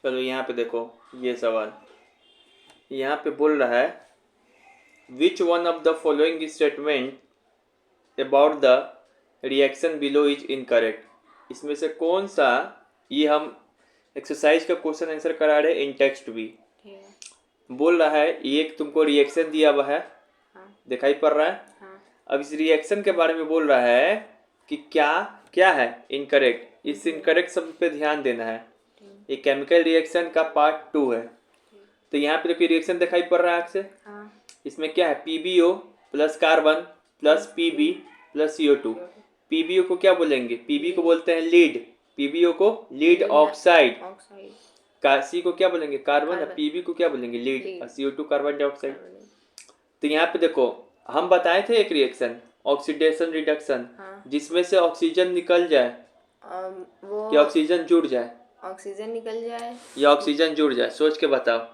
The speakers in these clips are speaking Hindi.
चलो यहाँ पे देखो, ये सवाल यहाँ पे बोल रहा है which one of the following statement about the reaction below is incorrect. इसमें से कौन सा, ये हम एक्सरसाइज का क्वेश्चन आंसर करा रहे इन टेक्स्ट भी। बोल रहा है एक तुमको रिएक्शन दिया हुआ है, हाँ। दिखाई पड़ रहा है। हाँ। अब इस रिएक्शन के बारे में बोल रहा है कि क्या क्या है इनकरेक्ट। इस इनकरेक्ट शब्द पे ध्यान देना है। ये केमिकल रिएक्शन का पार्ट 2 है। तो यहाँ पे देखिए रिएक्शन दिखाई पड़ रहा है आपसे। हाँ। इसमें क्या है, PbO plus carbon plus Pb plus CO2। PbO को क्या बोलेंगे, पीबी को बोलते हैं लीड, पीबीओ को लीड ऑक्साइड, सी को क्या बोलेंगे कार्बन, और पीबी को क्या बोलेंगे लीड, और CO2 कार्बन डाइऑक्साइड। तो यहाँ पे देखो हम बताए थे एक रिएक्शन ऑक्सीडेशन रिडक्शन, जिसमें से ऑक्सीजन निकल जाए कि ऑक्सीजन जुड़ जाए, ऑक्सीजन निकल जाए या ऑक्सीजन जुड़ जाए। सोच के बताओ,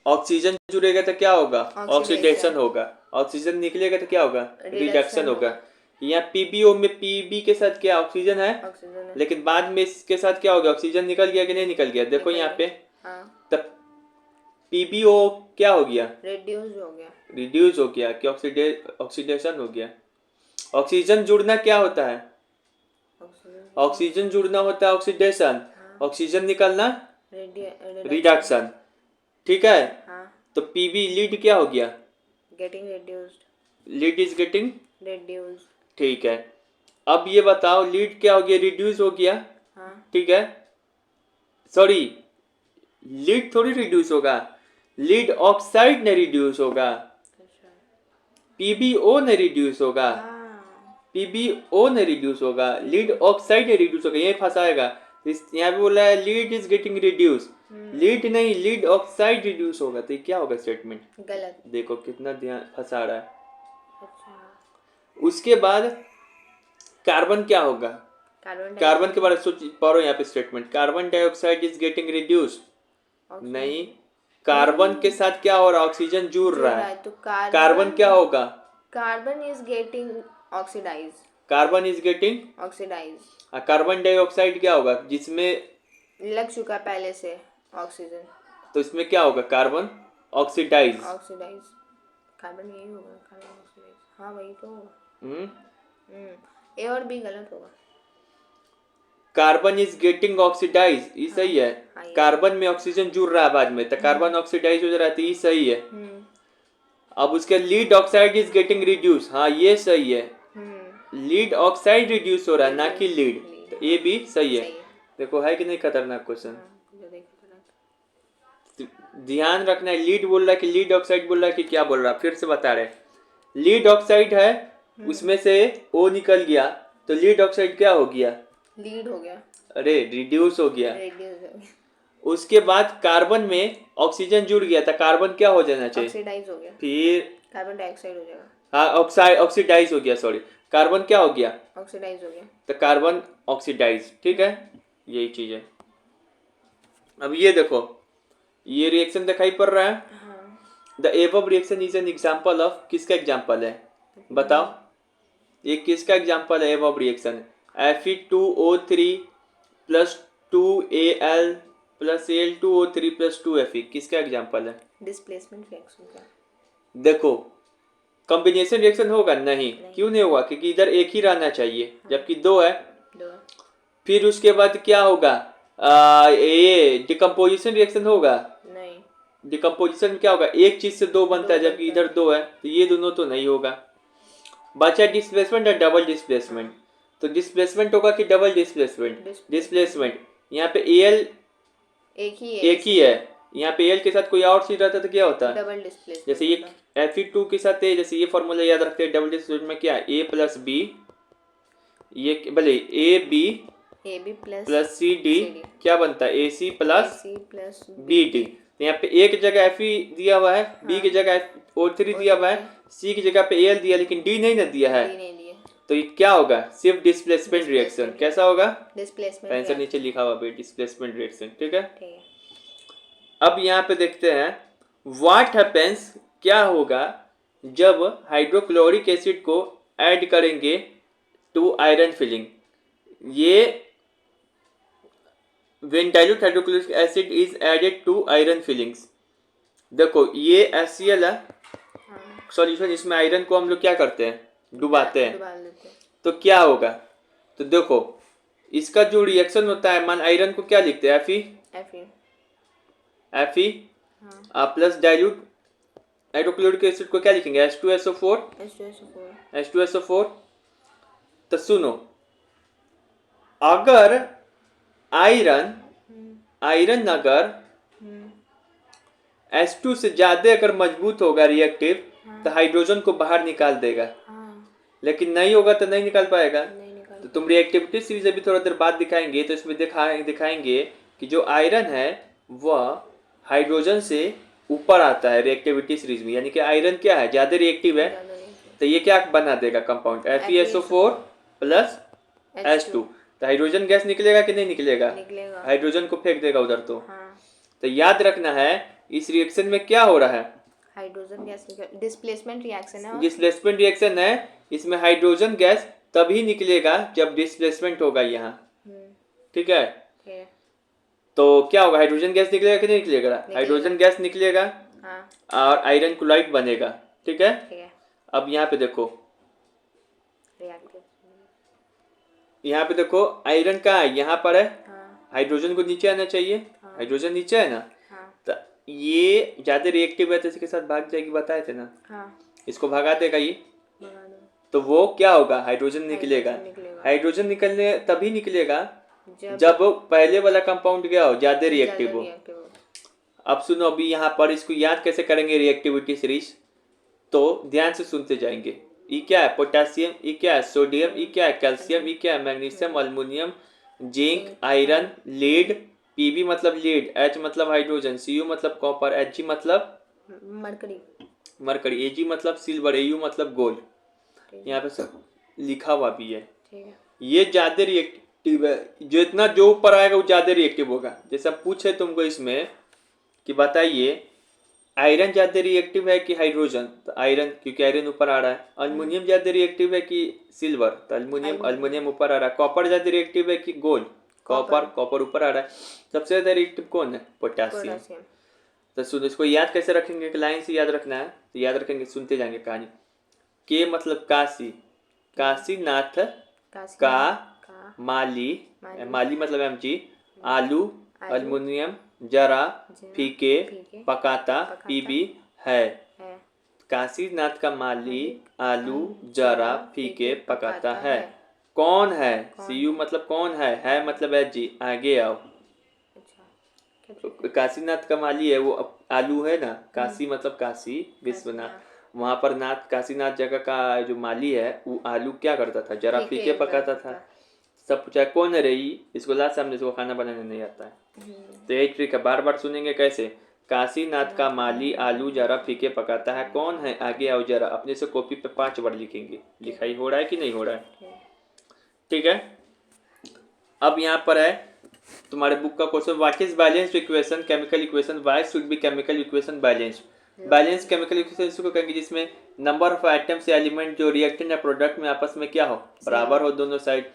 ऑक्सीजन जुड़ेगा तो क्या होगा, ऑक्सीडेशन होगा। ऑक्सीजन निकलेगा तो क्या होगा, रिडक्शन होगा। यहाँ पीबीओ में पीबी के साथ क्या ऑक्सीजन है, लेकिन बाद में इसके साथ क्या होगा, ऑक्सीजन निकल गया कि नहीं निकल गया। देखो यहाँ पे तब पीबीओ क्या हो गया, रिड्यूस हो गया कि ऑक्सीडेशन हो गया। ऑक्सीजन जुड़ना क्या होता है, ऑक्सीजन जुड़ना होता है ऑक्सीडेशन, ऑक्सीजन निकलना रिडक्शन। ठीक है। तो पीबी लीड क्या हो गया, getting reduced, lead is getting reduced. ठीक है। अब ये बताओ लीड क्या हो गया, रिड्यूस हो गया। ठीक है, सॉरी लीड थोड़ी रिड्यूस होगा, लीड ऑक्साइड ने रिड्यूस होगा, पीबीओ ने रिड्यूस होगा, पीबीओ ने रिड्यूस होगा, लीड ऑक्साइड ने रिड्यूस होगा। ये फंसाएगा, यहाँ पे बोला है lead is getting reduce, lead नहीं लीड ऑक्साइड रिड्यूस होगा। तो ये क्या होगा स्टेटमेंट, गलत। देखो कितना ध्यान फंसा रहा है। अच्छा। उसके बाद कार्बन क्या होगा, कार्बन के बारे में सोच पढ़ो यहाँ पे statement, carbon dioxide is getting reduced. नहीं, कार्बन के साथ क्या हो रहा है, ऑक्सीजन जुड़ रहा है, तो कार्बन क्या होगा, carbon is getting oxidise, carbon is getting oxidise. Carbon dioxide क्या होगा, जिसमें लग चुका पहले से ऑक्सीजन, तो इसमें क्या होगा, कार्बन ऑक्सीडाइज, ऑक्सीडाइज। कार्बन यही होगा, कार्बन ऑक्सीडाइज। हाँ वही तो होगा। ए और बी गलत होगा। कार्बन इज गेटिंग ऑक्सीडाइज, ये सही है। कार्बन में ऑक्सीजन जुड़ रहा है बाद में, तो कार्बन ऑक्सीडाइज हो जा रहा है, तो ये सही है। अब उसके lead oxide is getting reduce, हाँ ये सही है। लीड ऑक्साइड रिड्यूस हो रहा है, ना कि लीड, तो ये भी सही है। देखो है कि नहीं खतरनाक क्वेश्चन। ध्यान रखना है, लीड बोल रहा है कि लीड ऑक्साइड बोल रहा है कि क्या बोल रहा है, फिर से बता रहे। लीड ऑक्साइड है, उसमें से ओ निकल गया, तो लीड ऑक्साइड क्या हो गया, लीड हो गया, अरे रिड्यूस हो गया। उसके बाद कार्बन में ऑक्सीजन जुड़ गया, था कार्बन क्या हो जाना चाहिए, ऑक्सीडाइज हो गया, फिर कार्बन डाइऑक्साइड हो जाएगा। हाँ ऑक्सीडाइज हो गया, सॉरी कार्बन क्या हो गया, ऑक्सीडाइज हो गया, तो कार्बन ऑक्सीडाइज। ठीक है, यही चीज है। अब ये देखो, ये रिएक्शन दिखाई पड़ रहा है। The above reaction is an example of, किसका एग्जाम्पल है बताओ, ये किसका एग्जाम्पल है above reaction, Fe2O3 plus 2Al plus Al2O3 plus 2Fe, किसका एग्जाम्पल है, डिस्प्लेसमेंट रिएक्शन का। देखो कॉम्बिनेशन रिएक्शन होगा नहीं, क्यों नहीं होगा, क्योंकि इधर एक ही रहना चाहिए, जबकि दो है। फिर उसके बाद क्या होगा, ये डिकम्पोजिशन रिएक्शन होगा नहीं, डिकम्पोजिशन क्या होगा, एक चीज से दो बनता है, जबकि इधर दो है, तो ये दोनों तो नहीं होगा। बचा डिस्प्लेसमेंट और डबल डिस्प्लेसमेंट। तो डिस्प्लेसमेंट होगा कि डबल डिस्प्लेसमेंट, डिस्प्लेसमेंट। यहाँ पे Al एक ही है, यहाँ पे Al के साथ कोई और चीज रहता तो क्या होता, डबल डिस्प्लेसमेंट। जैसे ये Fe2 के साथ है, जैसे ये फॉर्मूला याद रखते हैं, डबल डिस्प्लेसमेंट में क्या है, A प्लस बी, ये भले AB प्लस CD क्या बनता है, AC प्लस BD। तो यहाँ पे ए की जगह Fe दिया हुआ है, B की जगह O3 दिया हुआ है, C की जगह पे Al दिया, लेकिन D नहीं ना दिया है, तो ये क्या होगा, सिर्फ डिस्प्लेसमेंट रिएक्शन। कैसा होगा, डिस्प्लेसमेंट, आंसर नीचे लिखा हुआ है डिस्प्लेसमेंट रिएक्शन। ठीक है, अब यहाँ पे देखते हैं व्हाट हैपेंस, क्या होगा जब हाइड्रोक्लोरिक एसिड को ऐड करेंगे टू आयरन फिलिंग। ये when dilute hydrochloric acid is added to iron filings. देखो ये HCl है हाँ, सॉल्यूशन, इसमें आयरन को हम लोग क्या करते हैं, डुबाते हैं। डुबा लेते हैं। तो क्या होगा, तो देखो इसका जो रिएक्शन होता है, मान आयरन को क्या लिखते हैं, Fe Fe हाँ प्लस डाइल्यूट हाइड्रोक्लोरिक एसिड को क्या लिखेंगे, H2SO4। H2SO4 H2SO4। तो सुनो, अगर आयरन आयरन अगर H2 से ज्यादा अगर मजबूत होगा रिएक्टिव, तो हाइड्रोजन को बाहर निकाल देगा, हाँ, लेकिन नहीं होगा तो नहीं निकाल पाएगा। नहीं निकाल तो तुम रिएक्टिविटी सीरीज अभी थोड़ा देर बाद दिखाएंगे, तो इसमें दिखाएंगे कि जो आयरन है वह हाइड्रोजन से ऊपर आता है रिएक्टिविटी सीरीज में, यानी कि आयरन क्या है, ज्यादा रिएक्टिव है। ज़्यादा नहीं तो ये क्या बना देगा कंपाउंड, FeSO4 प्लस H2। तो हाइड्रोजन गैस निकलेगा कि नहीं निकलेगा, निकलेगा। हाइड्रोजन को फेंक देगा उधर। तो हाँ, तो याद रखना है इस रिएक्शन में क्या हो रहा है, हाइड्रोजन गैस निकल, डिस्प्लेसमेंट रिएक्शन है। और डिस्प्लेसमेंट रिएक्शन है। इसमें हाइड्रोजन गैस तभी निकलेगा जब डिस्प्लेसमेंट होगा यहाँ, ठीक है। ठीक है। तो क्या होगा, हाइड्रोजन गैस निकलेगा कि नहीं निकलेगा, हाइड्रोजन गैस निकलेगा हाँ, और आयरन क्लोराइड बनेगा, ठीक है। ठीक है। अब यहाँ पे देखो, रिएक्टिव यहाँ पे देखो आयरन कहाँ है, यहाँ पर है। हाँ, हाइड्रोजन को नीचे आना चाहिए, हाइड्रोजन नीचे है ना। हाँ, तो ये ज्यादा रिएक्टिव है तो इसके साथ भाग जाएगी, बताए थे ना, हाँ, इसको भगा देगा ये। भगा दो। तो वो क्या होगा, हाइड्रोजन निकलेगा। निकलेगा। हाइड्रोजन निकलने तभी निकलेगा जब जब पहले वाला कंपाउंड क्या हो, ज्यादा रिएक्टिव हो। रिएक्टिव हो। अब सुनो, अभी यहाँ पर इसको याद कैसे करेंगे रिएक्टिविटी सीरीज, तो ध्यान से सुनते जाएंगे। ई क्या है, पोटेशियम, ई क्या है, सोडियम, ई क्या है, कैल्शियम, ई क्या है, magnesium, aluminium, zinc, iron, lead. Pb मतलब लीड, H मतलब हाइड्रोजन, Cu मतलब कॉपर, Hg मतलब मरकरी। मरकरी, Ag मतलब सिल्वर, Au मतलब गोल्ड। यहाँ पे सब लिखा हुआ भी है। ठीक है। ये ज्यादा रिएक्टिव है, जितना जो ऊपर आएगा वो ज्यादा रिएक्टिव होगा। जैसे पूछे तुमको इसमें कि बताइए आयरन ज्यादा रिएक्टिव है कि हाइड्रोजन, तो आयरन, क्योंकि आयरन ऊपर आ रहा है। अल्मुनियम ज्यादा रिएक्टिव है कि सिल्वर, तो अल्मुनियम ऊपर आ रहा है। कॉपर ज्यादा रिएक्टिव है कि गोल्ड, कॉपर ऊपर आ रहा है। सबसे ज्यादा रिएक्टिव कौन है, पोटेशियम। तो सुन, इसको याद कैसे रखेंगे, एक लाइन से याद रखना है। तो याद रखेंगे, सुनते जाएंगे कहानी। के मतलब काशी, काशीनाथ का माली, माली मतलब MG, आलू, अल्मुनियम, जरा, फीके, पकाता, PB है। काशीनाथ का माली आलू जरा फीके पकाता है, कौन है, Cu मतलब कौन है मतलब Hg, आगे आओ। काशीनाथ का माली है वो आलू है ना, काशी मतलब काशी विश्वनाथ, वहां पर नाथ, काशीनाथ जगह का जो माली है वो आलू क्या करता था, जरा फीके पकाता था। सब पूछा कौन है रही, इसको लास्ट सामने, इसको खाना बनाने नहीं आता है। तो यही ट्रिक है, बार बार सुनेंगे कैसे, काशीनाथ का माली आलू जरा फीके पकाता है, कौन है, आगे आओ जरा। अपने से कॉपी पे 5 बार लिखेंगे, लिखाई हो रहा है कि नहीं हो रहा है, ठीक है। अब यहाँ पर है तुम्हारे बुक का question, what is balanced equation, chemical equation, why should be chemical equation balanced. Balance chemical equation इसको कहेंगे जिसमें नंबर ऑफ आइटम्स या एलिमेंट जो रिएक्टेंट या प्रोडक्ट में आपस में क्या हो, बराबर हो दोनों साइड।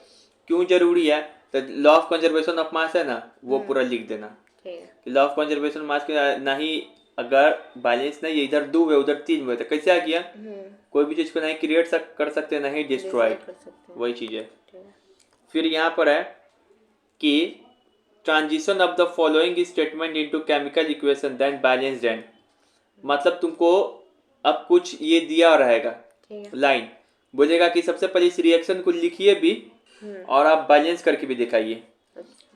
क्यों जरूरी है, तो law of conservation of mass है ना, वो पूरा लिख देना कि लॉ ऑफ कंजर्वेशन मास के नहीं, अगर बैलेंस नहीं है, इधर 2 है उधर 3 है, तो कैसे आ गया, कोई भी चीज को नहीं क्रिएट कर सकते नहीं डिस्ट्रॉय, वही चीज है। फिर यहाँ पर है कि transition of the following statement into chemical equation then balanced and, मतलब तुमको अब कुछ ये दिया रहेगा लाइन, बोलेगा कि सबसे पहले इस रिएक्शन को लिखिए भी और आप बैलेंस करके भी दिखाइए।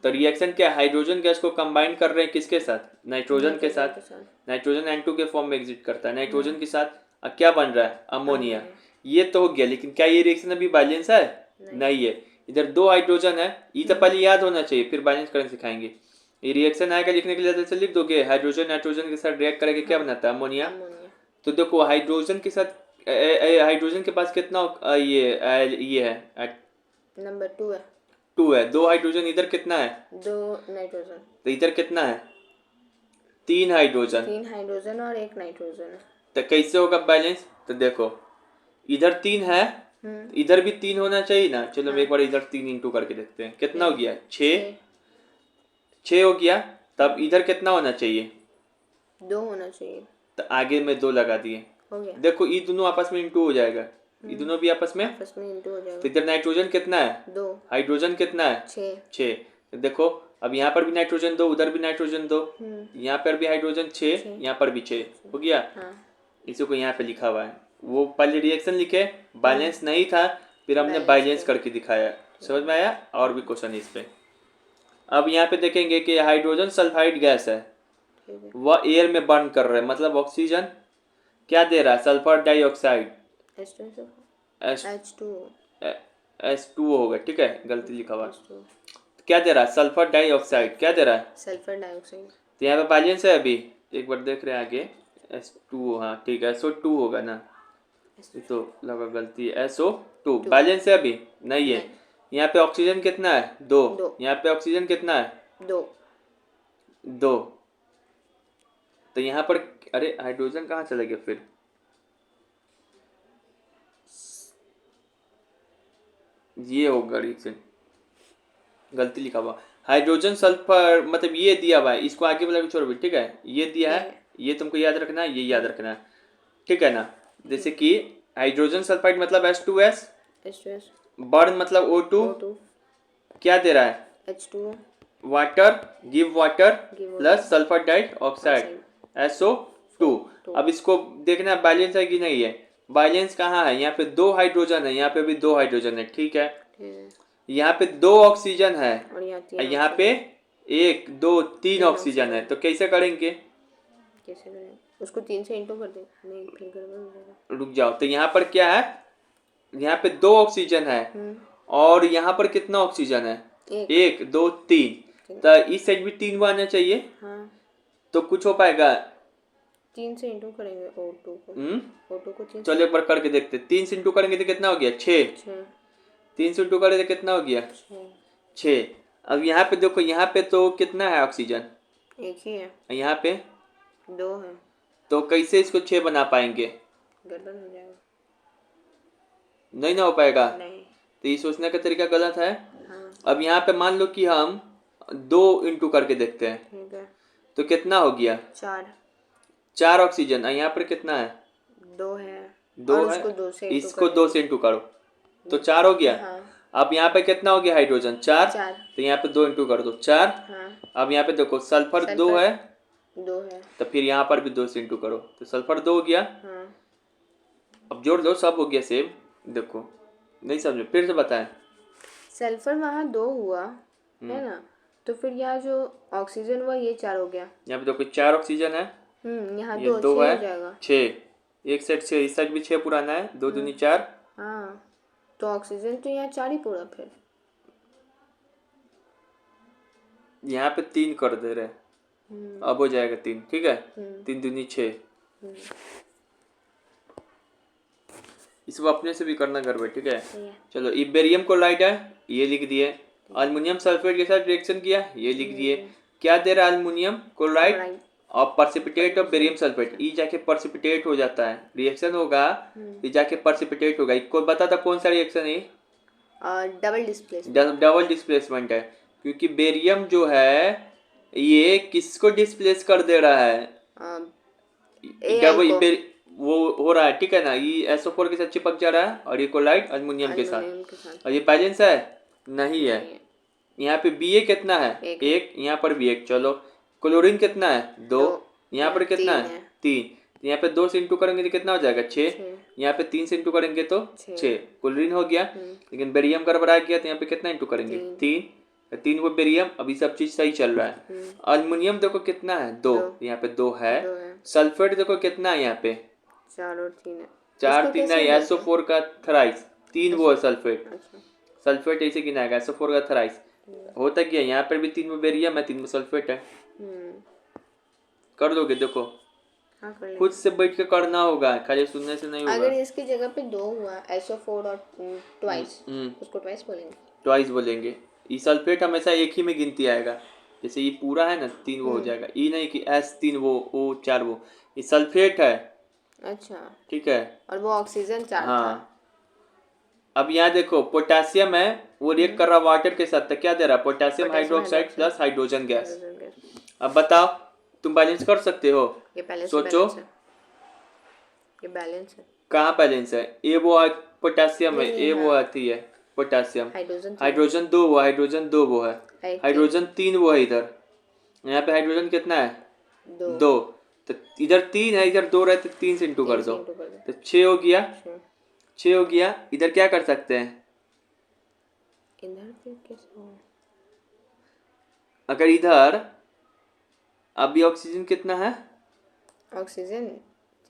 तो रिएक्शन क्या, हाइड्रोजन गैस को कंबाइन कर रहे हैं किसके साथ, नाइट्रोजन के साथ, नाइट्रोजन N2 के फॉर्म में एग्जिट करता है, नाइट्रोजन के साथ क्या बन रहा है, अमोनिया। ये तो हो गया, लेकिन क्या ये रिएक्शन अभी बैलेंस है, नहीं है। इधर 2 हाइड्रोजन है, ये तो पहले याद होना चाहिए, फिर बैलेंस करना सिखाएंगे। ये रिएक्शन आएगा लिखने के लिए जैसे लिख दोगे, हाइड्रोजन नाइट्रोजन के साथ रिएक्ट करके क्या बनाता है, अमोनिया। तो देखो हाइड्रोजन के साथ, हाइड्रोजन के पास कितना ये है, नंबर 2 है, 2 है। 2 हाइड्रोजन, इधर कितना है, 2 नाइट्रोजन, तो इधर कितना है, 3 हाइड्रोजन, 3 हाइड्रोजन और 1 नाइट्रोजन है। तो कैसे होगा बैलेंस, तो देखो इधर 3 है, इधर भी 3 होना चाहिए ना। चलो एक बार इधर 3 इंटू करके देखते हैं, कितना हो गया, 6 6 हो गया, तब इधर कितना होना चाहिए? 2 होना चाहिए। तो आगे में 2 लगा दिए। हो गया। देखो ये दोनों आपस में इंटू हो जाएगा, ये दोनों भी आपस में इंटू हो तो जाएगा। इधर नाइट्रोजन कितना है? 2। हाइड्रोजन कितना है? 6। 6। तो देखो अब यहाँ पर भी नाइट्रोजन 2, उधर भी नाइट्रोजन 2, यहाँ पर भी हाइड्रोजन 6, यहाँ पर भी 6 हो गया। हाँ। इसी को यहाँ पे लिखा हुआ है, वो पहले रिएक्शन लिखे, बैलेंस नहीं था, फिर हमने बैलेंस करके दिखाया। समझ में आया? और भी क्वेश्चन इस पे। अब यहाँ पे देखेंगे कि हाइड्रोजन सल्फाइड गैस है, वह एयर में बर्न कर रहा है, मतलब ऑक्सीजन क्या दे रहा है? सल्फर डाइऑक्साइड H2O होगा, ठीक है, गलती लिखा हुआ। क्या दे रहा है? Sulphur dioxide. क्या दे रहा है? Sulphur dioxide. तो यहाँ पे बैलेंस है अभी, एक बार देख रहे हैं आगे, H2O, हाँ ठीक है, SO2 होगा ना, तो लगा गलती है, SO2 बैलेंस है अभी नहीं है। यहाँ पे ऑक्सीजन कितना है? 2। यहाँ पे ऑक्सीजन कितना है? 2। तो यहाँ पर अरे हाइड्रोजन कहाँ चला गया फिर? ये होगा रिएक्शन, गलती लिखा हुआ, हाइड्रोजन सल्फर मतलब ये दिया हुआ है, इसको आगे वाला भी छोड़ो भी, ठीक है, ये दिया है, ये तुमको याद रखना है, ये याद रखना है, ठीक है ना। जैसे कि हाइड्रोजन सल्फाइड मतलब H2S, बर्न मतलब O2, क्या दे रहा है? H2O, water, give water plus sulphur dioxide SO2। अब इसको देखना बैलेंस है कि नहीं है। बैलेंस कहाँ है? यहाँ पे 2 हाइड्रोजन है, यहाँ पे भी 2 हाइड्रोजन है, ठीक है। यहाँ पे 2 ऑक्सीजन है और यहाँ पे 1 2 3 ऑक्सीजन है, तो कैसे करेंगे? उसको 3 से इंटू कर दे, नहीं फिर गड़बड़ हो जाएगा। रुक जाओ, तो यहाँ पर क्या है? यहाँ पे 2 ऑक्सीजन है और यहाँ पर कितना ऑक्सीजन है? 1 2 3, तो इस साइड भी 3 आना चाहिए। हाँ। तो कुछ हो पाएगा? 3 से इंटू करेंगे O2 को। O2 को 3 चलो एक बार करके देखते। 3 से इंटू करेंगे तो कितना हो गया? 6। 3 से इंटू करेंगे तो कितना हो गया? 6। अब यहाँ पे देखो, यहाँ पे तो कितना है ऑक्सीजन? 1 ही है। यहाँ पे 2 है, तो कैसे इसको 6 बना पाएंगे? गड़बड़ हो जाएगा। नहीं ना हो पाएगा। नहीं। तो ये सोचने का तरीका गलत है। हाँ। अब यहाँ पे मान लो कि हम 2 इंटू करके देखते हैं, ठीक है, तो कितना हो गया? 4 ऑक्सीजन। यहाँ पर कितना है? 2 है। 2 है, इसको 2 से इंटू करो तो 4 हो गया। हाँ। अब यहाँ पे कितना हो गया? हाइड्रोजन 4, तो यहाँ पे 2 इंटू कर दो 4। हाँ। अब यहाँ पे देखो सल्फर 2 है, 2 है, तो फिर यहाँ पर भी 2 से इंटू करो, तो सल्फर 2 हो गया। हाँ। अब जोड़ दो, सब हो गया सेम। देखो नहीं समझे, फिर से बताएं। सल्फर वहाँ 2 हुआ है ना, तो फिर यहाँ जो ऑक्सीजन हुआ ये 4 हो गया। यहाँ पे देखो 4 ऑक्सीजन है, यहाँ ये 2 है, 6, एक साइड 6, इस साइड भी 6 पुराना है, 2 दूनी 4। हाँ, तो ऑक्सीजन तो यहाँ 4 ही पूरा, फिर यहाँ पे 3 कर दे रहे, अब हो जाएगा 3, ठीक है। 3 दूनी 6, इसको अपने से भी करना घर में, ठीक है। चलो बेरियम क्लोराइड है, ये लिख दिए। अल्युमिनियम सल्फेट के साथ रिएक्शन किया, ये लिख दिए। क्या दे रहा है? अल्युमिनियम क्लोराइड और परसिपिटेट ऑफ बेरियम सल्फेट, ये जाके परसिपिटेट हो जाता है, रिएक्शन होगा ये जाके परसिपिटेट होगा। इसको बता था कौन सा रिएक्शन है? डबल डिस्प्लेसमेंट है, क्योंकि बेरियम जो है ये किसको डिस्प्लेस कर दे रहा है? डबल वो हो रहा है, ठीक है ना। ये SO4 के साथ चिपक जा रहा है और ये क्लोराइड अल्युमिनियम के साथ, और ये बैलेंस है नहीं है। यहाँ पे Ba कितना है? 1, यहाँ पर भी 1। चलो क्लोरीन कितना है? 2, यहाँ पर कितना है? 3। यहाँ पे 2 से इंटू करेंगे तो कितना हो जाएगा? 6। यहाँ पे 3 से इंटू करेंगे तो 6, क्लोरीन हो गया। लेकिन बेरियम गड़बड़ा गया, तो यहाँ पे कितना इंटू करेंगे? 3 वो बेरियम। अभी सब चीज सही चल रहा है। अल्युमिनियम देखो कितना है? 2, यहाँ पे 2 है। सल्फेट देखो कितना है? यहाँ पे 4 और 3 है। 4 3 है, SO4 का थराइस 3 वो है सल्फेट। सल्फेट ऐसे गिनाएगा, SO4 का थराइस होता क्या? यहाँ पर भी 3 में बेरियम है, 3 में सल्फेट है। कर दोगे? देखो खुद से बैठ के करना होगा, खाली सुनने से नहीं होगा। अगर इसकी जगह पे 2 हुआ, SO4 और ट्वाइस, उसको ट्वाइस बोलेंगे। ट्वाइस बोलेंगे। ये सल्फेट हमेशा एक ही में गिनती आएगा, जैसे ये पूरा है ना 3 वो हो जाएगा। ये नहीं कि S3 वो O 4 वो, ये सल्फेट है। अच्छा, ठीक है। और वो ऑक्सीजन 4 था। हाँ। अब यहाँ देखो पोटेशियम है, वो रिएक्ट कर रहा वाटर के साथ, तो क्या दे रहा है? Potassium hydroxide plus hydrogen gas. अब बताओ, तुम बैलेंस कर सकते हो? ये बैलेंस सोचो, ये बैलेंस है। कहाँ बैलेंस है? ए वो पोटेशियम है, ए वो आती है पोटेशियम, हाइड्रोजन दो वो, हाइड्रोजन दो वो है, हाइड्रोजन तीन वो है इधर। यहाँ पे हाइड्रोजन कितना है? दो। तो इधर तीन है, इधर दो रहते, तीन से इंटू कर दो तो 6 हो गया। 6 हो गया। इधर क्या कर सकते हैं? इधर फिर कैसे होगा? अगर इधर अभी ऑक्सीजन कितना है? ऑक्सीजन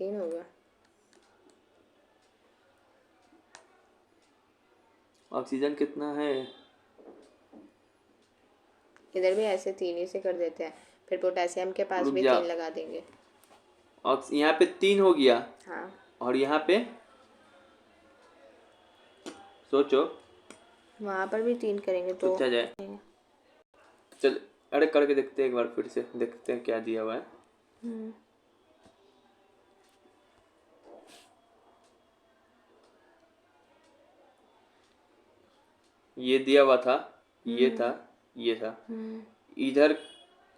3 होगा। ऑक्सीजन कितना है? इधर भी ऐसे 3 ही से कर देते हैं, फिर पोटेशियम के पास भी 3 लगा देंगे। यहाँ पे 3 हो गया। हाँ। और यहाँ पे सोचो, वहाँ पर भी 3 करेंगे तो क्या जाए। चल, अरे करके देखते हैं एक बार, फिर से देखते हैं क्या दिया हुआ है। ये दिया हुआ था, ये था, ये था। इधर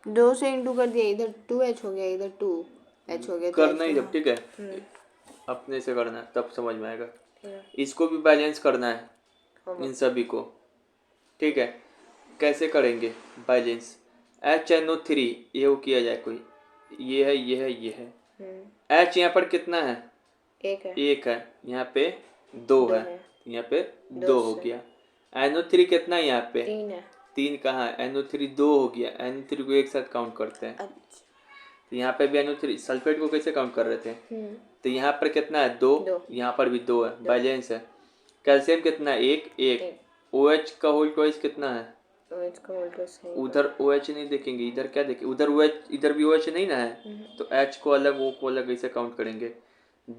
2 से इंटू कर दिया, इधर 2H हो गया, इधर 2H हो गया। करना ही जब, ठीक है, अपने से करना है तब समझ में आएगा। इसको भी बैलेंस करना है, इन सभी को, ठीक है। कैसे करेंगे बैलेंस? HNO3 ये वो किया जाए कोई, ये है, ये है, ये है। H यहाँ पर कितना है? एक है। यहाँ पे 2 है, यहाँ पे 2 हो गया। NO3 कितना है यहाँ पे? 3 कहाँ है? NO3 2 हो गया। NO3 को एक साथ काउंट करते हैं। तो यहाँ पे भी NO3, सल्फेट को कैसे काउंट कर रहे थे? तो यहाँ पर कितना है? 2। यहाँ पर भी 2 है, बैलेंस है। कैल्शियम कितना है? 1। OH का होल ट्वाइस कितना है? उधर OH नहीं देखेंगे, इधर क्या देखें? उधर OH, इधर भी OH नहीं ना है, तो H को अलग, वो को अलग, ऐसे काउंट करेंगे।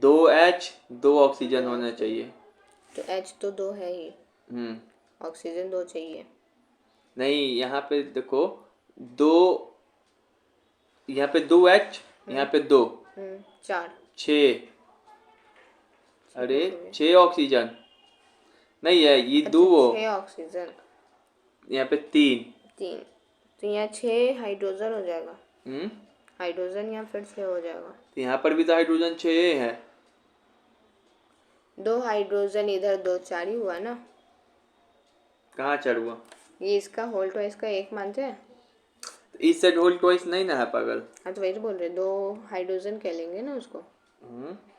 2H 2 ऑक्सीजन होना चाहिए। तो H तो 2 है ही, ऑक्सीजन 2 चाहिए। नहीं, यहाँ पे देखो 2, यहाँ पे 2H, यहाँ पे 2, 4, 6। अरे 6 ऑक्सीजन नहीं है, ये 2 6 ऑक्सीजन, यहाँ पे 3, तो यहाँ 6 हाइड्रोजन हो जाएगा। हाइड्रोजन यहाँ फिर 6 हो जाएगा। तो यहाँ पर भी तो हाइड्रोजन 6 है। 2 हाइड्रोजन इधर, 2 4 ही हुआ ना। कहाँ 4 हुआ? ये इसका होल ट्वाइस का 1 मानते हैं। इस साइड होल ट्वाइस नहीं ना है पागल। हाँ तो वही तो बोल रहे, 2 हाइड्रोजन कह लेंगे ना उसको।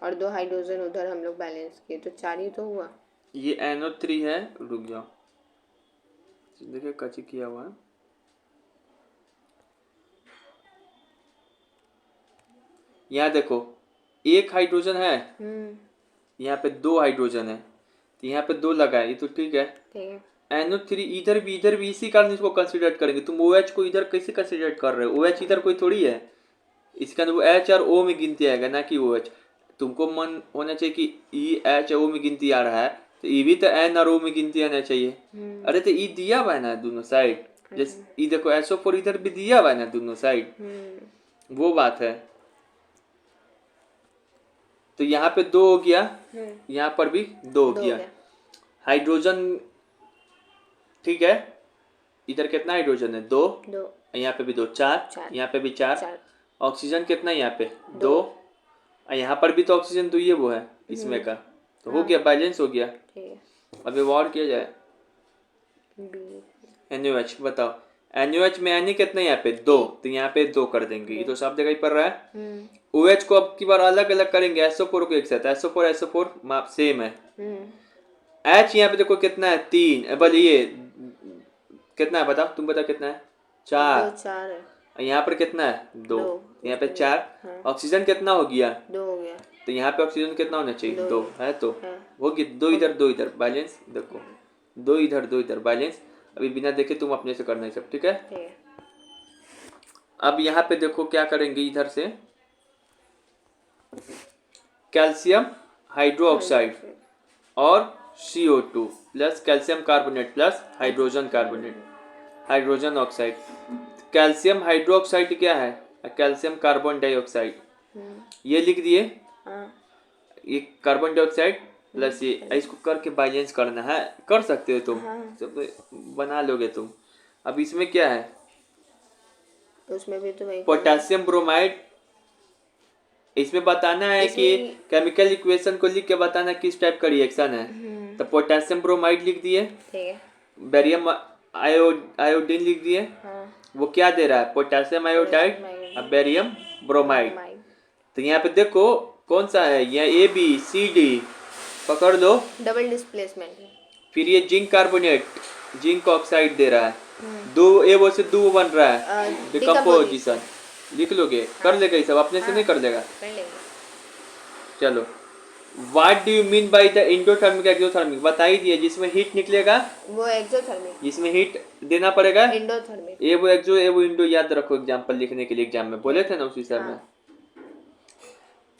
और 2 हाइड्रोजन उधर हम लोग बैलेंस किए, तो 4 ही तो हुआ। ये NO3 है, रुक जाओ, देखिए कच्ची किया हुआ है। यहाँ देखो 1 हाइड्रोजन है, यहाँ पे 2 हाइड्रोजन है, तो यहाँ पे 2 लगा है, ये तो ठीक है। NO3 इधर भी इसी कारण इसको कंसिडर करेंगे। तुम OH को इधर कैसे कंसिडर कर रहे हो? OH इधर कोई थोड़ी है, इसका वो H और O में गिनती आएगा, ना कि OH। तुमको मन होना चाहिए कि E H O में गिनती आ रहा है, तो E भी तो N और O में गिनती आना चाहिए। अरे तो E दिया हुआ है ना दोनों साइड, जैसे E देखो SO4 इधर भी दिया हुआ है ना दोनों साइड, वो बात है। तो यहाँ पे 2 हो गया, यहाँ पर भी 2 हो गया। हाइड्रोजन ठीक है, इधर कितना हाइड्रोजन है? 2। यहाँ पे भी 2, 4। यहाँ पे भी 4। ऑक्सीजन कितना है यहाँ पे? 2। यहाँ पर भी तो ऑक्सीजन 2 ही है, वो है इसमें का, तो हो गया, बैलेंस हो गया। अब ये और किया जाए। NaOH बताओ, NaOH में Na कितना है यहाँ पे? 2, तो यहाँ पे 2 कर देंगे, ये तो सब जगह ही पड़ रहा है। OH को अब की बार अलग अलग करेंगे, SO4 को एक साथ, SO4 माप सेम है। H यहाँ पे देखो कितना है? 3। बल ये कितना है बताओ, तुम बताओ कितना है? 4 है। यहाँ पर कितना है? 2, यहाँ पे 4। ऑक्सीजन कितना हो गया? 2 हो गया। तो यहाँ पे ऑक्सीजन कितना होना चाहिए? 2 है, तो हो गया। 2 इधर 2 इधर, बैलेंस। देखो 2 इधर 2 इधर, बैलेंस। अभी बिना देखे तुम अपने से करना है सब, ठीक है। अब यहाँ पे देखो क्या करेंगे, इधर से कैल्शियम हाइड्रोक्साइड और CO2 plus calcium carbonate plus hydrogen carbonate, hydrogen oxide. Calcium hydroxide क्या है? कैल्शियम कार्बन डाइऑक्साइड, ये लिख दिए। ये कार्बन डाइऑक्साइड प्लस ये इसको करके बैलेंस करना है, कर सकते हो तुम, सब बना लोगे तुम। अब इसमें क्या है, उसमें भी तो वही पोटेशियम ब्रोमाइड, इसमें बताना है कि केमिकल इक्वेशन को लिख के बताना किस टाइप का रिएक्शन है। तो पोटेशियम ब्रोमाइड लिख दिए, ठीक है, बेरियम आयोडीन लिख दिए। वो क्या दे रहा है, पोटेशियम आयोडाइड और बेरियम ब्रोमाइड। तो यहाँ पे देखो कौन सा है, यहाँ ABCD पकड़ लो, डबल डिस्प्लेसमेंट। फिर ये जिंक कार्बोनेट, जिंक ऑक्साइड दे रहा है, दो ए वो से दो बन रहा है, डिकम्पोजिशन लिख लोगे, कर लेगा ये सब, अपने से नहीं कर लेगा। चलो, what do you mean by the endothermic exothermic, बता ही दिए, जिसमें हीट निकलेगा वो एक्सोथर्मिक, जिसमें हीट देना पड़ेगा एंडोथर्मिक। ये वो एक्सो, ये वो इंडो, याद रखो एग्जांपल लिखने के लिए, एग्जाम में बोले थे ना उसी सर में।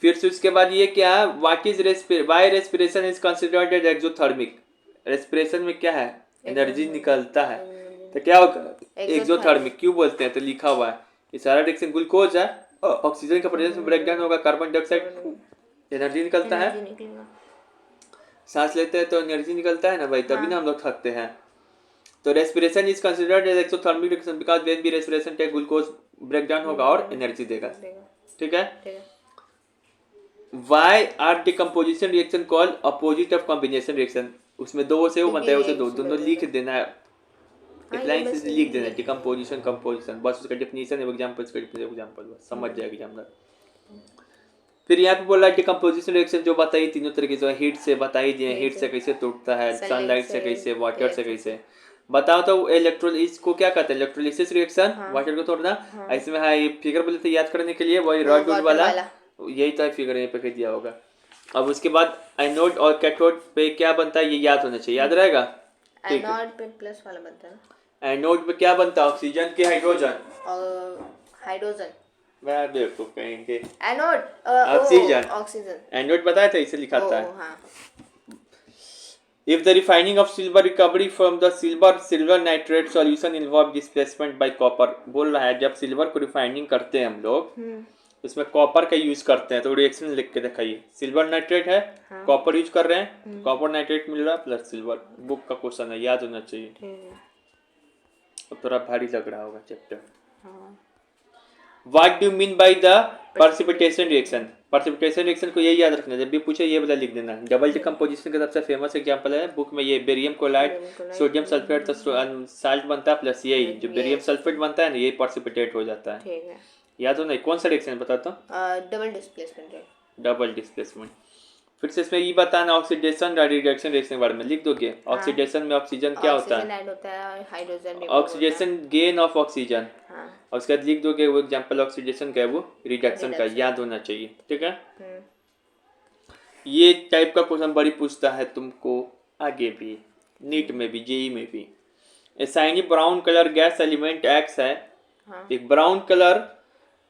फिर से उसके बाद ये क्या है, what is why respiration is considered as exothermic, respiration में क्या है, एनर्जी निकलता है, तो क्या होगा एक्सोथर्मिक क्यों बोलते हैं, तो लिखा हुआ है ये सारा रिएक्शन, ग्लूकोज है ऑक्सीजन का प्रेजेंस में ब्रेक डाउन होगा, कार्बन डाइऑक्साइड एनर्जी निकलता है, सांस लेते हैं तो एनर्जी निकलता है ना भाई, तभी ना हम लोग थकते हैं। तो respiration is considered as exothermic reaction because when भी respiration take glucose break down होगा और एनर्जी देगा, ठीक है। Why are decomposition reaction called opposite of combination reaction, उसमें दो से वो बनता है, उसे दो दोनों लिख देना है, एक लाइन से लिख देना है, डिकम्पोजिशन कंपोजिशन, बस उसका डेफिनेशन है, एग्जांपल उसका एग्जांपल बस समझ जाएगा एग्जामिनर। फिर यहाँ पे बोला डिकम्पोजिशन रिएक्शन जो बताई तीनों तरीके से, हीट से बताई दिए, हीट से कैसे टूटता है, सनलाइट से कैसे, वाटर से कैसे, बताओ तो इलेक्ट्रोलिसिस को क्या कहते हैं, इलेक्ट्रोलिसिस रिएक्शन, वाटर को तोड़ना। इसमें है ये फिगर बोले थे याद करने के लिए, वही रॉड वाला, यही तो फिगर यहाँ पे दिया होगा। अब उसके बाद एनोड और कैथोड पे क्या बनता है ये याद होना चाहिए, याद रहेगा। एनोड पे प्लस वाला बनता है, एनोड पे क्या बनता है, ऑक्सीजन के हाइड्रोजन, और हाइड्रोजन, मैं देखो कहेंगे एनोड ऑक्सीजन, एनोड बताया था इसे लिखा था। If the refining of silver recovery from the silver nitrate solution involve displacement by copper, बोल रहा है जब सिल्वर को रिफाइनिंग करते हैं हम लोग, उसमें कॉपर का यूज करते हैं, तो रिएक्शन लिख के दिखाइए, सिल्वर नाइट्रेट है, कॉपर यूज कर रहे हैं, कॉपर नाइट्रेट मिल रहा है प्लस सिल्वर, बुक का क्वेश्चन है, याद होना चाहिए। अब थोड़ा भारी लग रहा होगा chapter. What do mean by the precipitation reaction, precipitation reaction को यही याद रखना, जब भी पूछे ये वाला लिख देना। डबल डिकम्पोजिशन का सबसे फेमस एग्जांपल है बुक में, ये barium chloride sodium sulphate salt बनता है, प्लस यही जो बेरियम सल्फेट बनता है ना, ये प्रेसिपिटेट हो जाता है। याद हो नहीं, कौन सा रिएक्शन बताता हूँ, डबल डिस्प्लेसमेंट, डबल डिस्प्लेसमेंट। फिर से इसमें ये बताना ऑक्सीडेशन रिडक्शन रिएक्शन के बारे में लिख दोगे। ऑक्सीडेशन में ऑक्सीजन क्या होता है, hydrogen, oxidation gain of oxygen, और उसके बाद लिख दोगे वो एग्जांपल ऑक्सीडेशन का है, वो रिडक्शन का, याद होना चाहिए, ठीक है। ये टाइप का क्वेश्चन बड़ी पूछता है तुमको आगे भी, नीट में भी, जेई में भी। A shiny brown colour gas element X है, एक ब्राउन कलर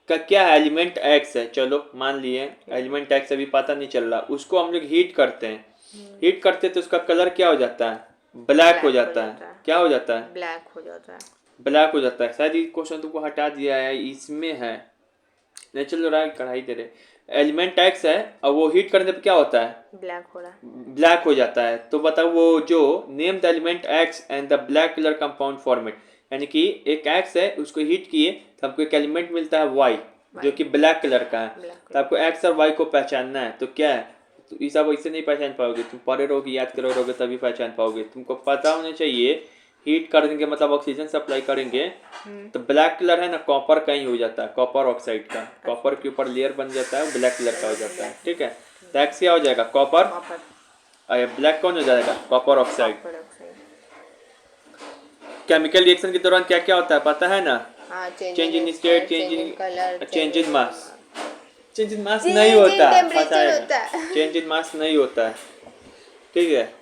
का क्या है, एलिमेंट एक्स है, चलो मान लिए एलिमेंट एक्स अभी पता नहीं चल रहा, उसको हम लोग हीट करते हैं, हीट करते तो उसका कलर क्या हो जाता है, ब्लैक हो जाता है, क्या हो जाता है, ब्लैक हो जाता है, ब्लैक हो जाता है। शायद ये क्वेश्चन तुमको हटा दिया है, इसमें है नेचुरल रहा कढ़ाई दे रहे, एलिमेंट एक्स है और वो हीट करने पे क्या होता है, ब्लैक हो रहा है, ब्लैक हो जाता है। तो बताओ वो जो name the element x and the black colour compound format, यानी कि एक एक्स है उसको हीट किए तो हमको एक एलिमेंट मिलता है वाई जो कि ब्लैक कलर का है, तो आपको एक्स और वाई को पहचानना है, तो क्या है, तो ये सब ऐसे नहीं पहचान पाओगे, तुम पढ़े रहोगे याद करोगे तभी पहचान पाओगे। तुमको पता होना चाहिए हीट करेंगे मतलब ऑक्सीजन सप्लाई करेंगे तो ब्लैक कलर है ना, कॉपर का ही हो जाता है, कॉपर ऑक्साइड का, कॉपर के ऊपर लेयर बन जाता है, ब्लैक कलर का हो जाता है, ठीक है। तो एक्स क्या हो जाएगा, कॉपर, और ब्लैक कौन हो जाएगा, कॉपर ऑक्साइड। केमिकल रिएक्शन के दौरान क्या क्या होता है पता है ना, change in state, change in colour, change in mass, change in mass नहीं होता, पता है, चेंज इन मास नहीं होता है, ठीक है,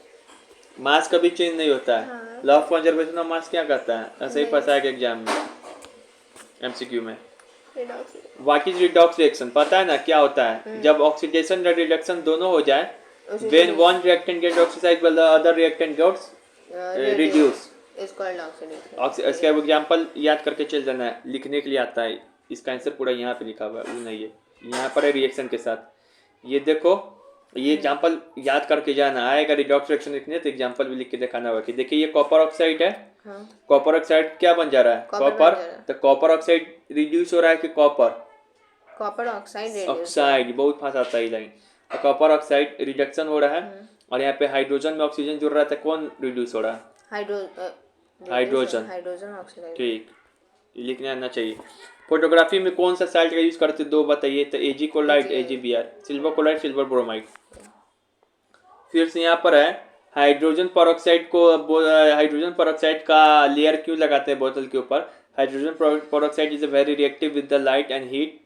मास कभी चेंज नहीं होता है। Law of conservation of mass क्या कहता है, ऐसे ही फंसाएगा एग्जाम में एमसीक्यू में। व्हाट इज रिडॉक्स रिएक्शन, पता है ना क्या होता है, जब ऑक्सीडेशन और रिडक्शन दोनों हो जाए, when one reactant get oxidised while the other reactant gets reduce, इसका एग्जांपल याद करके चल जाना है, लिखने के लिए आता है, इसका आंसर पूरा यहाँ पे लिखा हुआ है, वो नहीं है, यहाँ पर है रिएक्शन के साथ। ये देखो ये एग्जांपल याद करके जाना आएगा रिडॉक्स रिएक्शन लिखने तो एग्जांपल भी लिख के दिखाना होगा कि देखिए ये कॉपर ऑक्साइड है। हाँ कॉपर ऑक्साइड क्या बन जा रहा है? कॉपर बन कॉपर। जा रहा है। तो कॉपर ऑक्साइड रिड्यूस हो रहा है कि copper copper oxide radius oxide, बहुत फंसाता है ये लाइन। तो कॉपर ऑक्साइड रिडक्शन हो रहा है और यहाँ पे हाइड्रोजन में ऑक्सीजन जुड़ रहा था, कौन रिड्यूस हो रहा है? हाइड्रोजन। Hydrogen oxide. ठीक, ये लिखने आना चाहिए। फोटोग्राफी में कौन सा साल्ट का यूज करते दो बताइए? तो Ag chloride, AgBr, silver chloride, silver bromide. फिर से यहाँ पर है हाइड्रोजन पेरोक्साइड को, हाइड्रोजन पेरोक्साइड का लेयर क्यों लगाते हैं बोतल के ऊपर? Hydrogen peroxide is very reactive with the light and heat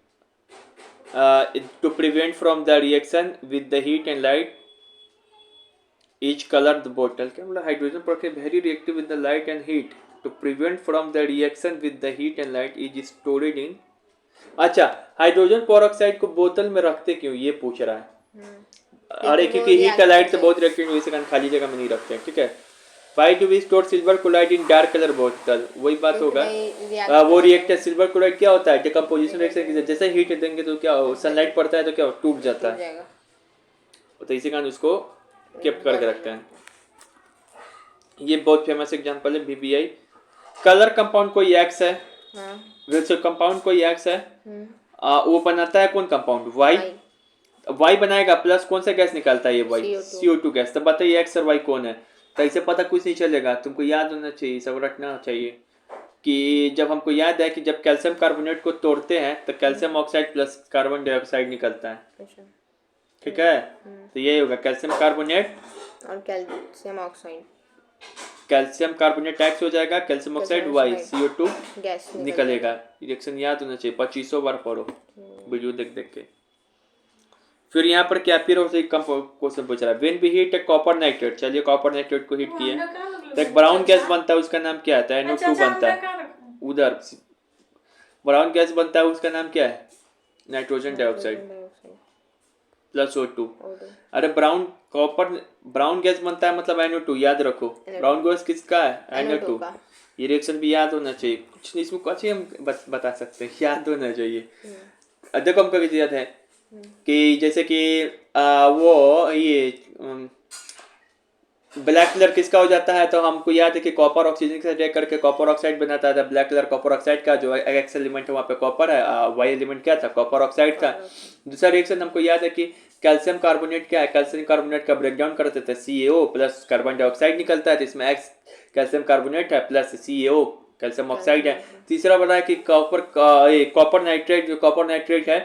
to prevent from the reaction with the heat and light each color the bottle। क्या बोला? Hydrogen peroxide very reactive with the light and heat to prevent from the reaction with the heat and light is stored in। अच्छा, हाइड्रोजन पेरोक्साइड को बोतल में रखते क्यों ये पूछ रहा है। अरे क्योंकि हीट एंड लाइट से बहुत रिएक्टिव है, इस कारण खाली जगह में नहीं रखते हैं। ठीक है। Why do we store silver chloride in dark color bottle? वही बात होगा। वो रिएक्टर सिल्वर क्लोराइड क्या होता है? डिकम्पोजिशन रिएक्शन की जैसे हीट देंगे तो क्या हो, सनलाइट पड़ता है तो क्या हो, टूट जाता है। तो इसी कारण उसको केप्ट करके रखते हैं। ये बहुत फेमस एग्जांपल है BBI। कलर कंपाउंड कोई एक्स है, कंपाउंड कोई एक्स है, वो बनाता है कौन कंपाउंड? वाई बनाएगा, प्लस कौन सा गैस निकालता है? ये वाई, CO2 गैस। तो बताइए एक्स और वाई कौन है? तो इसे पता कुछ नहीं चलेगा, तुमको याद होना चाहिए, सब रखना चाहिए कि जब हमको याद है कि जब कैल्शियम कार्बोनेट को तोड़ते हैं तो calcium oxide plus carbon dioxide निकलता है। ठीक है। तो ये होगा कैल्शियम कार्बोनेट और calcium oxide. Calcium carbonate X हो जाएगा, calcium oxide Y, CO2 gas निकलेगा। रिएक्शन याद होना चाहिए, 2500 बार पढ़ो वीडियो देख देख के। फिर यहाँ पर क्या फिर क्वेश्चन पूछ रहा है when we heat a copper nitrate. चलिए कॉपर नाइट्रेट को हीट किए तो एक ब्राउन गैस बनता है, उसका नाम क्या है? NO2 बनता है। उधर ब्राउन गैस बनता है, उसका नाम क्या है? Nitrogen dioxide plus O2। अरे ब्राउन गैस बनता है मतलब NO2, याद रखो। ब्राउन गैस किसका है? NO2। ये रिएक्शन भी याद होना चाहिए, कुछ नहीं इसमें कुछ हम बता सकते हैं, याद होना चाहिए। देखो हमको भी याद है कि जैसे कि वो ये ब्लैक कलर किसका हो जाता है? तो हमको याद है कि कॉपर ऑक्सीजन के साथ रिएक्ट करके कॉपर ऑक्साइड बनाता है। ब्लैक कलर कॉपर ऑक्साइड का जो एक्स एलिमेंट है वहाँ पे कॉपर है, वाई एलिमेंट क्या था? कॉपर ऑक्साइड था। दूसरा रिएक्शन हमको याद है कि कैल्शियम कार्बोनेट क्या है? कैल्शियम कार्बोनेट का ब्रेकडाउन करते थे, CaO प्लस कार्बन डाइऑक्साइड निकलता है, तो इसमें एक्स कैल्शियम कार्बोनेट है प्लस CaO कैल्शियम ऑक्साइड है। तीसरा बना है कि कॉपर नाइट्रेट, जो कॉपर नाइट्रेट है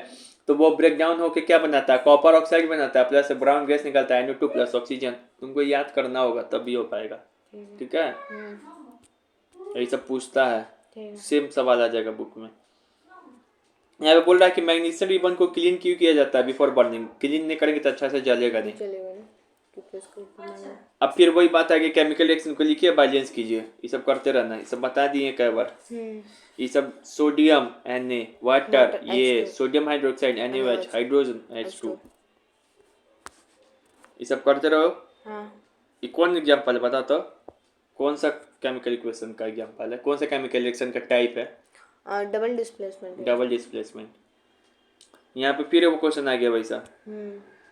तो वो ब्रेक डाउन होकर क्या बनाता है? कॉपर ऑक्साइड बनाता है, प्लस ब्राउन गैस निकलता है, NO2 प्लस ऑक्सीजन। तुमको याद करना होगा तभी हो पाएगा। ठीक है। यही सब पूछता है, सेम सवाल आ जाएगा बुक में। यहाँ पे बोल रहा है कि मैग्नीशियम रिबन को क्लीन क्यों किया जाता है बिफोर बर्निंग? क्लीन नहीं करेंगे तो अच्छा से जलेगा नहीं। अब फिर वही बात है कि केमिकल रिएक्शन को लिखिए, बैलेंस कीजिए, ये सब करते रहना। ये सब बता दिए कई बार। ये सब सोडियम Na, वाटर, ये sodium hydroxide NaOH, hydrogen H2, ये सब करते रहो। ये कौन एग्जाम्पल है बता तो? कौन सा केमिकल इक्वेशन का एग्जाम्पल है? कौन सा केमिकल रिएक्शन का टाइप है? Double displacement. Double displacement. यहाँ पे फिर वो क्वेश्चन आ गया वैसा।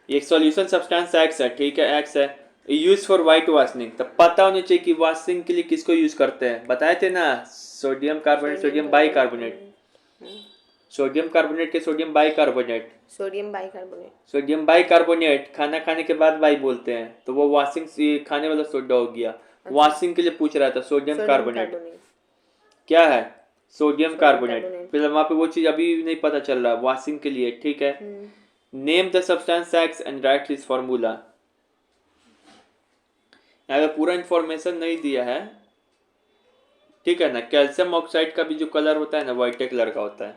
एक सॉल्यूशन सब्सटेंस एक्स है, ठीक है, एक्स है, यूज फॉर वाइट वॉशिंग। तो पता होना चाहिए कि वॉशिंग के लिए किसको यूज करते हैं, बताए थे ना? Sodium carbonate, sodium bicarbonate, sodium carbonate के सोडियम बाइकार्बोनेट, सोडियम बाइकार्बोनेट खाना खाने के बाद बाई बोलते हैं, तो वो वॉशिंग से खाने वाला सोडा हो गया। वॉशिंग के लिए पूछ रहा था, सोडियम कार्बोनेट क्या है? Sodium carbonate. फिर वहाँ पे वो चीज अभी नहीं पता चल रहा, वॉशिंग के लिए। ठीक है। Name the substance x and right this formula. यहाँ पे पूरा इंफॉर्मेशन नहीं दिया है, ठीक है ना। कैल्शियम ऑक्साइड का भी जो कलर होता है ना, व्हाइट कलर का होता है।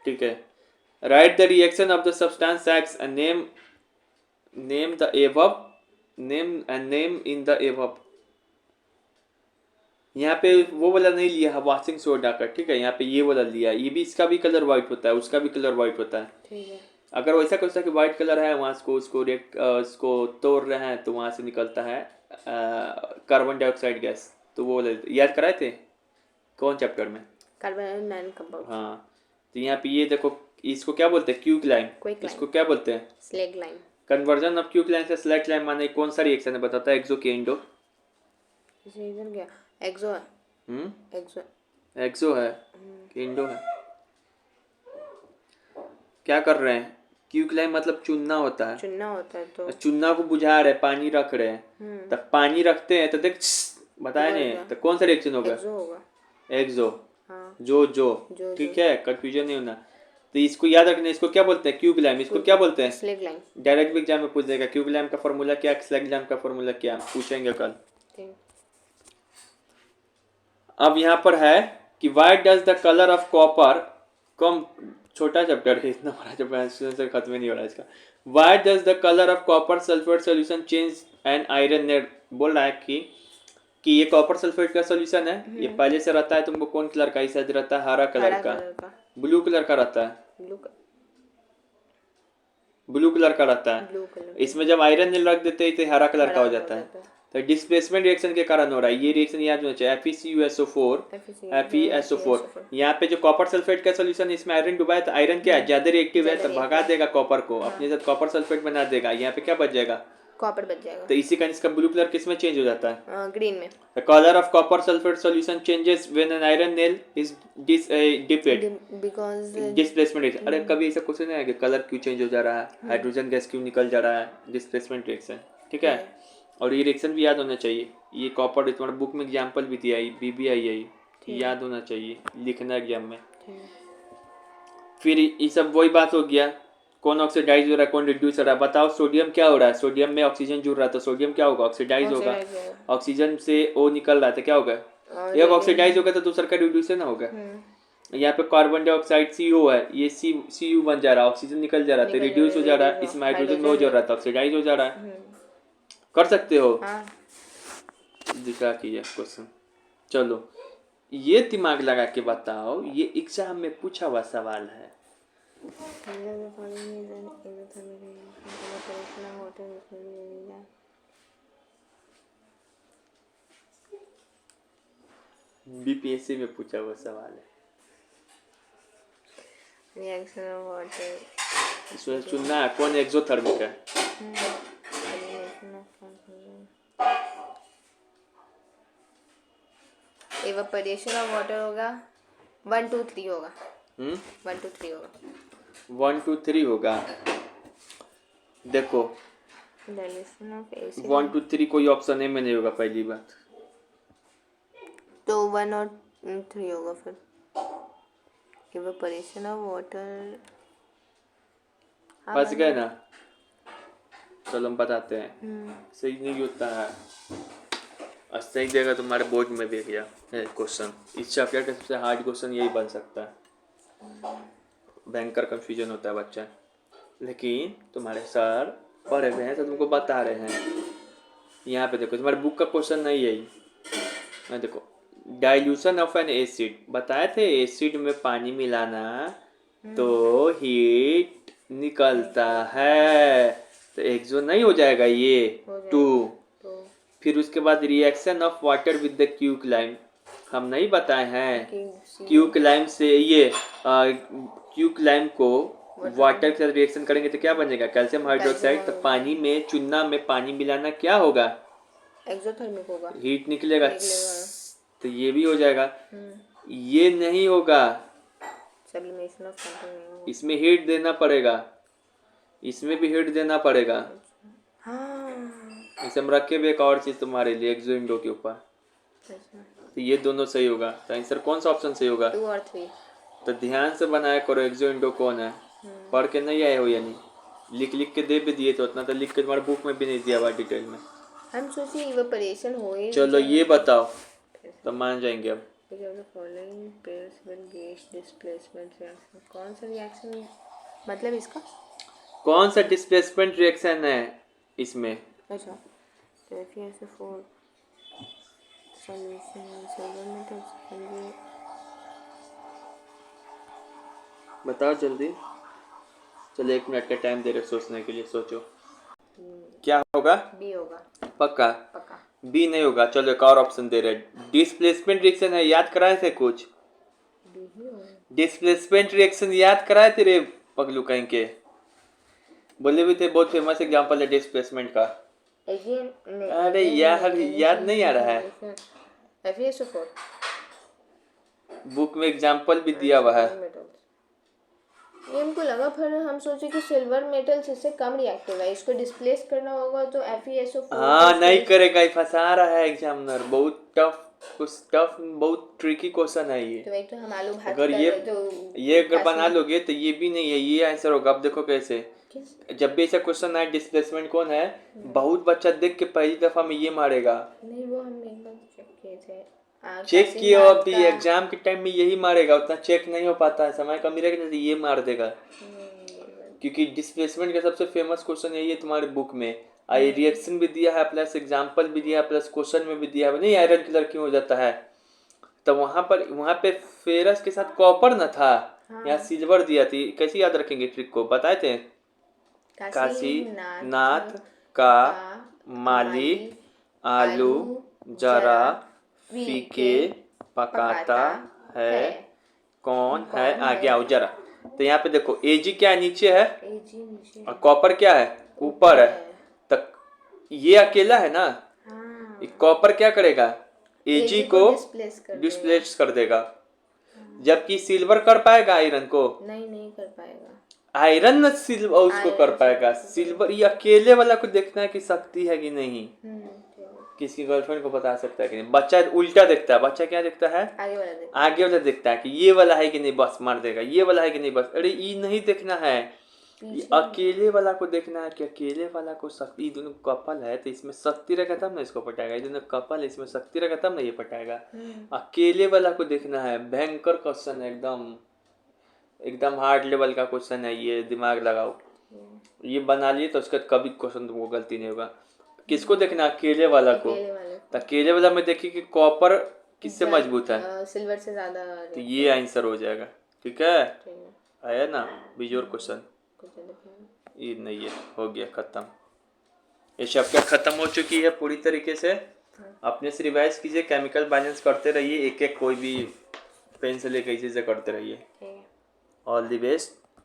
ठीक है। Right the reaction of the substance x and name the above, name in the above. यहाँ पे वो वाला नहीं लिया है वॉशिंग सोडा का, ठीक है। यहाँ पे ये वाला लिया, ये भी, इसका भी कलर व्हाइट होता है, उसका भी कलर व्हाइट होता है। ठीक है। अगर वैसा कुछ कि व्हाइट कलर है, वहाँ उसको तोड़ रहे हैं तो वहाँ से निकलता है कार्बन डाइऑक्साइड गैस, तो वो याद कराए थे कौन चैप्टर में? Carbon compound. हाँ। तो यहाँ पे ये देखो, इसको क्या बोलते हैं? Quick line. इसको क्या बोलते हैं? Slag line. कन्वर्जन ऑफ क्यूक्लाइन से स्लैट लाइन माने कौन सा रिएक्शन है बताता है, एक्सो के इंडो? रीजन क्या? एक्सो है। एक्सो एक्सो है कि इंडो है? क्या कर रहे हैं? क्यूक्लाइन मतलब चुनना होता है, चुनना होता है तो चुनना को बुझा रहे, पानी रख रहे हैं, तब पानी रखते हैं तो देख बताया नहीं, तो कौन सा रिएक्शन होगा? एक्सो होगा। एक्सो। हाँ जो ठीक है, कंफ्यूजन नहीं होना। तो इसको याद रखना, इसको क्या बोलते हैं? क्यूक्लाइन। इसको क्या बोलते हैं? Slag line. डायरेक्ट भी एग्जाम में पूछ देगा क्यूक्लाइन का फॉर्मूला क्या, स्लैग लाइन का फॉर्मूला क्या, पूछेंगे कल। अब यहाँ पर है कि why does the colour of copper come, छोटा चैप्टर है, इतना बड़ा चैप्टर से खत्म नहीं हो रहा है इसका। Why does the colour of copper sulphate solution change and iron net? बोल रहा है कि ये कॉपर सल्फेट का सॉल्यूशन है, ये पहले से रहता है तुमको कौन कलर का? इस साइड रहता है हरा कलर का, ब्लू कलर का रहता है, ब्लू कलर का रहता है। इसमें जब आयरन नील रख देते हैं तो हरा कलर का हो जाता है। तो डिस्प्लेसमेंट रिएक्शन के कारण हो रहा है ये रिएक्शन, याद होना चाहिए। FeCuSO4, FeSO4। यहाँ पे जो कॉपर सल्फेट का सॉल्यूशन है इसमें आयरन डुबा है, तो आयरन क्या है? ज्यादा रिएक्टिव है, तो भगा देगा कॉपर को, अपने साथ कॉपर सल्फेट बना देगा। यहाँ पे क्या बच जाएगा? कॉपर बच जाएगा। तो इसी का इसका ब्लू कलर किस में चेंज हो जाता है? ग्रीन में। The color of copper sulfate solution changes when an iron nail is dipped because displacement reaction। अरे कभी ऐसा क्वेश्चन है कि कलर क्यों चेंज हो जा रहा है, हाइड्रोजन गैस क्यों निकल जा रहा है? डिस्प्लेसमेंट रिएक्शन, ठीक है। और ये रिएक्शन भी याद होना चाहिए। ये कॉपर तुम्हारे बुक में एग्जाम्पल भी दिया है, BBI है, याद होना चाहिए, लिखना एग्जाम में। फिर ये सब वही बात हो गया, कौन ऑक्सीडाइज हो रहा है, कौन रिड्यूस हो रहा है। बताओ सोडियम क्या हो रहा है? सोडियम में ऑक्सीजन जुड़ रहा है, तो सोडियम क्या होगा? ऑक्सीडाइज होगा। ऑक्सीजन से O निकल रहा है तो क्या होगा? एक ऑक्सीडाइज होगा तो दूसरा का रिड्यूस ना होगा। यहाँ पे कार्बन डाइऑक्साइड CO है, ये Cu बन जा रहा है, ऑक्सीजन निकल जा रहा है तो रिड्यूस हो जा रहा है। इसमें हाइड्रोजन में हो जा रहा है तो ऑक्सीडाइज हो जा रहा है। कर सकते हो, दिखा कीजिए क्वेश्चन। चलो ये दिमाग लगा के बताओ, ये एग्जाम में पूछा हुआ सवाल है। BPSC में पूछा हुआ सवाल है। इसमें चुनना है कौन एक्सोथर्मिक है। इवेपोरेशन ऑफ वाटर होगा 1 2 3 होगा। 1 2 3 होगा। 1 2 3 होगा। देखो 1 2 3 कोई ऑप्शन ए में नहीं होगा, पहली बात तो 1 और 3 होगा। फिर इवेपोरेशन ऑफ वाटर फंस गए ना। चलो हम बताते हैं, सही नहीं होता है। सही देगा तुम्हारे बोर्ड में भी गया क्वेश्चन। इस चैप्टर का सबसे हार्ड क्वेश्चन यही बन सकता है। भयंकर कंफ्यूजन होता है बच्चा, लेकिन तुम्हारे सर पढ़े हुए हैं तो तुमको बता रहे हैं। यहाँ पे देखो तुम्हारे बुक का क्वेश्चन नहीं है ये। देखो डाइल्यूशन ऑफ एन एसिड, बताए थे एसिड में पानी मिलाना तो हीट निकलता है, तो एक्सो नहीं हो जाएगा ये 2। फिर उसके बाद reaction of water with the quicklime हम नहीं बताए हैं। क्यूक्लाइन से ये क्यूक्लाइन को वाटर के साथ रिएक्शन करेंगे तो क्या बनेगा? Calcium hydroxide. तो पानी में, चूना में पानी मिलाना क्या होगा? एक्सोथर्मिक होगा, हीट निकलेगा। तो ये भी हो जाएगा। ये नहीं होगा, सब्लिमेशन ऑफ वाटर नहीं होगा। इसमें हीट देना पड़ेगा, इसमें भी हीट देना पड़ेगा। इसे हम रखे भी एक और चीज तुम्हारे लिए एक्सो इंडो के ऊपर। तो ये दोनों सही होगा। तो आंसर कौन सा ऑप्शन सही होगा? 2 और 3। तो ध्यान से बनाया करो एक्सो इंडो कौन है। पढ़ के नहीं आए हो यानी, लिख के दे भी दिए तो उतना तो लिख के तुम्हारे बुक में भी नहीं दिया हुआ डिटेल में। हम सोचे इवेपोरेशन हो ही। चलो ये बताओ तो मान जाएंगे अब। कौन सा रिएक्शन, मतलब इसका कौन सा डिस्प्लेसमेंट रिएक्शन है इसमें? अच्छा तो FeSO4 सॉल्यूशन बताओ जल्दी। चलो 1 मिनट का टाइम दे रहे सोचने के लिए, सोचो क्या होगा। बी होगा पक्का? पक्का बी नहीं होगा। चलो एक और ऑप्शन दे रहे, डिस्प्लेसमेंट रिएक्शन है, याद कराए थे कुछ? डिस्प्लेसमेंट रिएक्शन याद कराए थे रे पगलू कहीं के। बोले भी थे बहुत फेमस एग्जांपल है डिस्प्लेसमेंट का। अरे यार याद नहीं आ रहा है, FeSO4 बुक में एग्जांपल भी दिया हुआ है। ये हमको लगा, फिर हम सोचे कि सिल्वर मेटल्स इससे कम रिएक्टिव है, इसको डिस्प्लेस करना होगा तो FeSO4। हाँ नहीं करेगा, ये फंसा रहा है एग्जामिनर, बहुत टफ बहुत ट्रिकी क्वेश्चन है ये। तो एक तो हम आलू भात अगर कर ये रहे तो ये अगर बना लोगे तो ये भी नहीं है, ये आंसर होगा। अब देखो कैसे, जब भी ऐसा क्वेश्चन आए डिस्प्लेसमेंट कौन है, बहुत बच्चा देख के पहली दफा में ये मारेगा। नहीं वो हम एक बार चेक किए थे, चेक किए हो, अभी एग्जाम के टाइम में यही मारेगा, उतना चेक नहीं हो पाता है, समय कमी रहेगा तो ये मार देगा। क्योंकि डिस्प्लेसमेंट का सबसे फेमस क्वेश्चन यही है तुम्हारे बुक में। आई रिएक्शन भी दिया है, प्लस एग्जाम्पल भी दिया है, प्लस क्वेश्चन में भी दिया है नहीं आयरन कलर क्यों हो जाता है। तो वहां पे फेरस के साथ कॉपर न था, यहाँ सिल्वर दिया थी। कैसे याद रखेंगे ट्रिक को, बताए थे। काशी नाथ का माली आलू जरा फीके पकाता है, कौन है आगे आओ जरा। तो यहाँ पे देखो एजी क्या है, नीचे है, और कॉपर क्या है, ऊपर है। तक ये अकेला है ना, कॉपर क्या करेगा, एजी को डिस्प्लेस कर देगा, जबकि सिल्वर कर पाएगा आयरन को, नहीं कर पाएगा। आयरन न सिल्वर उसको कर पाएगा, सिल्वर। ये अकेले वाला को देखना है कि शक्ति है कि नहीं, किसी गर्लफ्रेंड को बता सकता है कि नहीं। बच्चा उल्टा देखता है, बच्चा क्या देखता है, आगे वाला देखता है कि ये वाला है कि नहीं, बस मार देगा, ये वाला है कि नहीं बस। अरे ये नहीं देखना है, ये अकेले वाला को देखना है कि अकेले वाला को शक्ति। दोनों कपल है तो इसमें शक्ति रहेगा तब ना इसको पटाएगा, ये दोनों कपल है इसमें शक्ति रहेगा तब ना ये पटाएगा। अकेले वाला को देखना है। भयंकर क्वेश्चन है, एकदम हार्ड लेवल का क्वेश्चन है ये, दिमाग लगाओ। ये बना लिए तो उसका कभी क्वेश्चन तुमको गलती नहीं होगा। किसको देखना, अकेले वाला को। तो अकेले वाला में देखिए कि कॉपर किससे मजबूत है, सिल्वर से ज्यादा, तो ये आंसर हो जाएगा। ठीक है, आया ना बिजोर क्वेश्चन। ये नहीं है, हो गया खत्म। ये चैप्टर खत्म हो चुकी है पूरी तरीके से। अपने से रिवाइज कीजिए, केमिकल बैलेंस करते रहिए, एक एक कोई भी पेन से लेकर इसी से करते रहिए। All the best.